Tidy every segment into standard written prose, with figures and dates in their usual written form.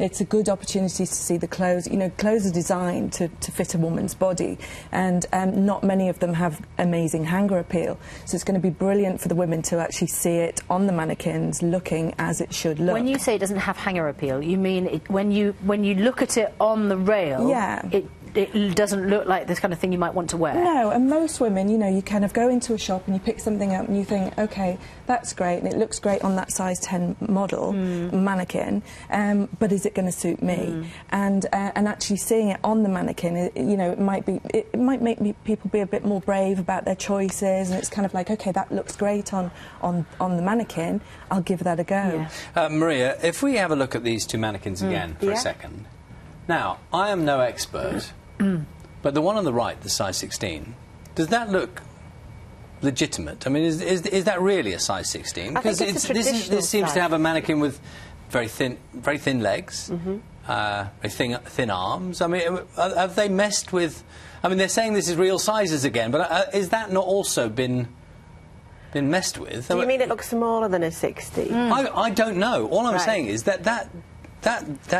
it's a good opportunity to see the clothes. You know, clothes are designed to fit a woman's body, and not many of them have amazing hanger appeal. So it's going to be brilliant for the women to actually see it on the mannequins looking as it should look. When you say it doesn't have hanger appeal, you mean when you look at it on the rail, yeah, it doesn't look like this kind of thing you might want to wear? No, and most women, you know, you kind of go into a shop and you pick something up and you think, OK, that's great, and it looks great on that size 10 model, mannequin, but is it going to suit me? And actually seeing it on the mannequin, you know, it might make people be a bit more brave about their choices, and it's kind of like, OK, that looks great on the mannequin, I'll give that a go. Yeah. Maria, if we have a look at these two mannequins again for a second. Now, I am no expert, but the one on the right, the size 16, does that look legitimate? I mean, is that really a size 16? Because this seems to have a mannequin with very thin legs, very thin arms. I mean, have they messed with... I mean, they're saying this is real sizes again, but is that not also been messed with? Do you mean it looks smaller than a 16? I don't know. All I'm saying is that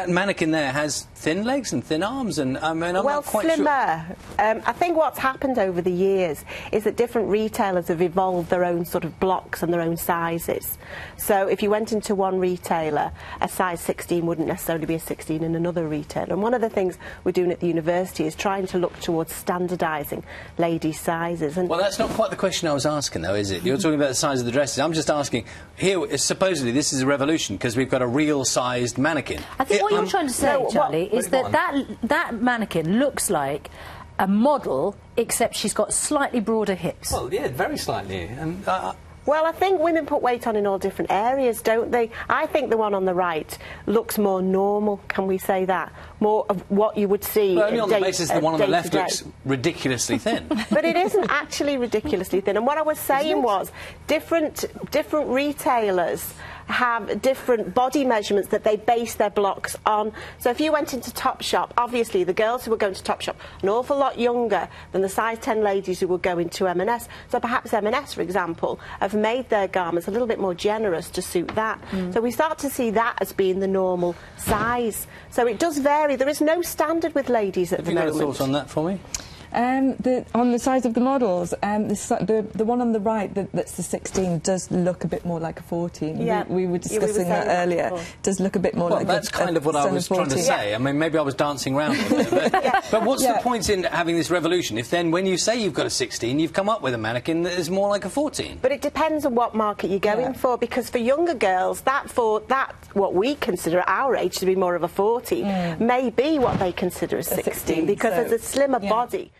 mannequin there has thin legs and thin arms, and I mean, I'm not quite slimmer. Sure. I think what's happened over the years is that different retailers have evolved their own sort of blocks and their own sizes. So if you went into one retailer, a size 16 wouldn't necessarily be a 16 in another retailer. And one of the things we're doing at the university is trying to look towards standardising ladies' sizes. And well, that's not quite the question I was asking, though, is it? You're talking about the size of the dresses. I'm just asking, here, supposedly this is a revolution because we've got a real-sized mannequin. I think what you're trying to say, Charlie, is that mannequin looks like a model, except she's got slightly broader hips. Well, yeah, very slightly. And, well, I think women put weight on in all different areas, don't they? I think the one on the right looks more normal, can we say that? More of what you would see. Well, only on the basis the one on the left looks ridiculously thin. But it isn't actually ridiculously thin. And what I was saying was different retailers have different body measurements that they base their blocks on. So if you went into Topshop, obviously the girls who were going to Topshop an awful lot younger than the size 10 ladies who would go into M&S. So perhaps M&S, for example, have made their garments a little bit more generous to suit that. So we start to see that as being the normal size. So it does vary. There is no standard with ladies at the moment. Have you got a thought on that for me? On the size of the models, the one on the right, that's the 16, does look a bit more like a 14. Yeah. We were discussing that earlier. Does look a bit more like that's kind of what I was trying to say. Yeah. I mean, maybe I was dancing around with it. But what's the point in having this revolution if then when you say you've got a 16, you've come up with a mannequin that is more like a 14? But it depends on what market you're going for, because for younger girls, what we consider at our age to be more of a 14 may be what they consider a 16 because it's a slimmer body.